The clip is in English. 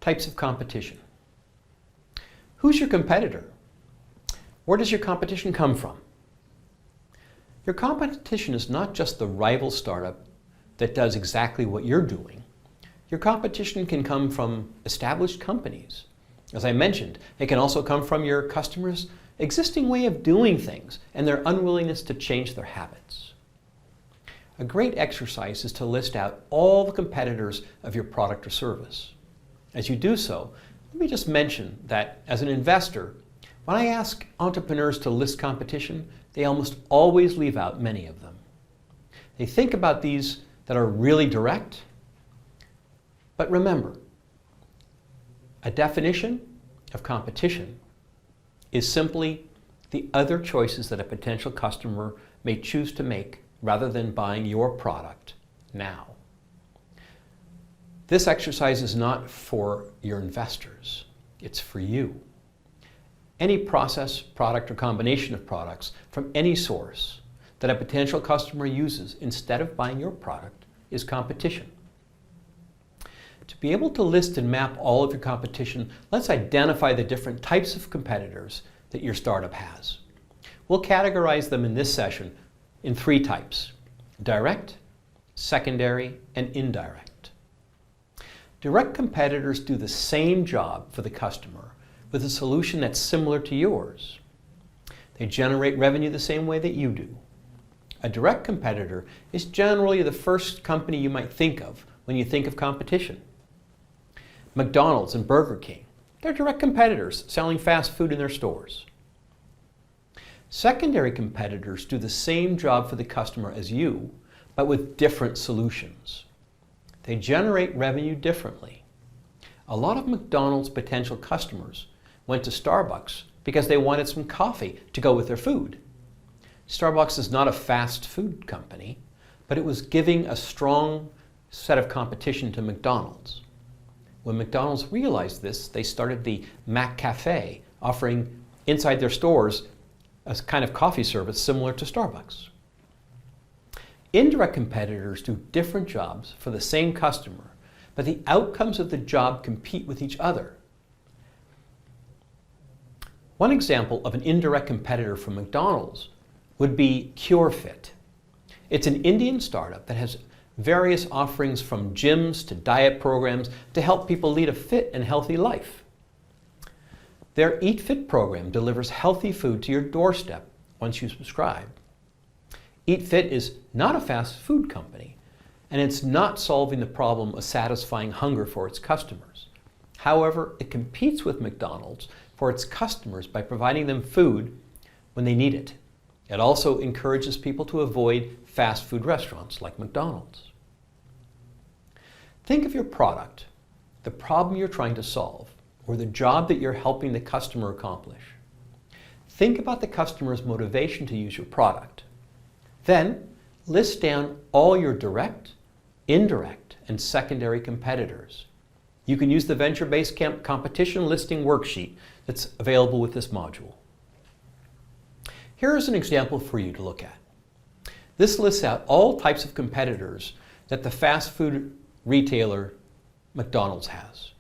Types of competition. Who's your competitor? Where does your competition come from? Your competition is not just the rival startup that does exactly what you're doing. Your competition can come from established companies. As I mentioned, it can also come from your customers' existing way of doing things and their unwillingness to change their habits. A great exercise is to list out all the competitors of your product or service. As you do so, let me just mention that as an investor, when I ask entrepreneurs to list competition, they almost always leave out many of them. They think about these that are really direct, but remember, a definition of competition is simply the other choices that a potential customer may choose to make rather than buying your product now. This exercise is not for your investors, it's for you. Any process, product, or combination of products from any source that a potential customer uses instead of buying your product is competition. To be able to list and map all of your competition, let's identify the different types of competitors that your startup has. We'll categorize them in this session in 3 types: direct, secondary, and indirect. Direct competitors do the same job for the customer with a solution that's similar to yours. They generate revenue the same way that you do. A direct competitor is generally the first company you might think of when you think of competition. McDonald's and Burger King, they're direct competitors selling fast food in their stores. Secondary competitors do the same job for the customer as you, but with different solutions. They generate revenue differently. A lot of McDonald's potential customers went to Starbucks because they wanted some coffee to go with their food. Starbucks is not a fast food company, but it was giving a strong set of competition to McDonald's. When McDonald's realized this, they started the McCafe, offering inside their stores a kind of coffee service similar to Starbucks. Indirect competitors do different jobs for the same customer, but the outcomes of the job compete with each other. One example of an indirect competitor from McDonald's would be CureFit. It's an Indian startup that has various offerings from gyms to diet programs to help people lead a fit and healthy life. Their Eat Fit program delivers healthy food to your doorstep once you subscribe. Eat Fit is not a fast food company, and it's not solving the problem of satisfying hunger for its customers. However, it competes with McDonald's for its customers by providing them food when they need it. It also encourages people to avoid fast food restaurants like McDonald's. Think of your product, the problem you're trying to solve, or the job that you're helping the customer accomplish. Think about the customer's motivation to use your product. Then, list down all your direct, indirect, and secondary competitors. You can use the venture-based competition listing worksheet that's available with this module. Here is an example for you to look at. This lists out all types of competitors that the fast food retailer McDonald's has.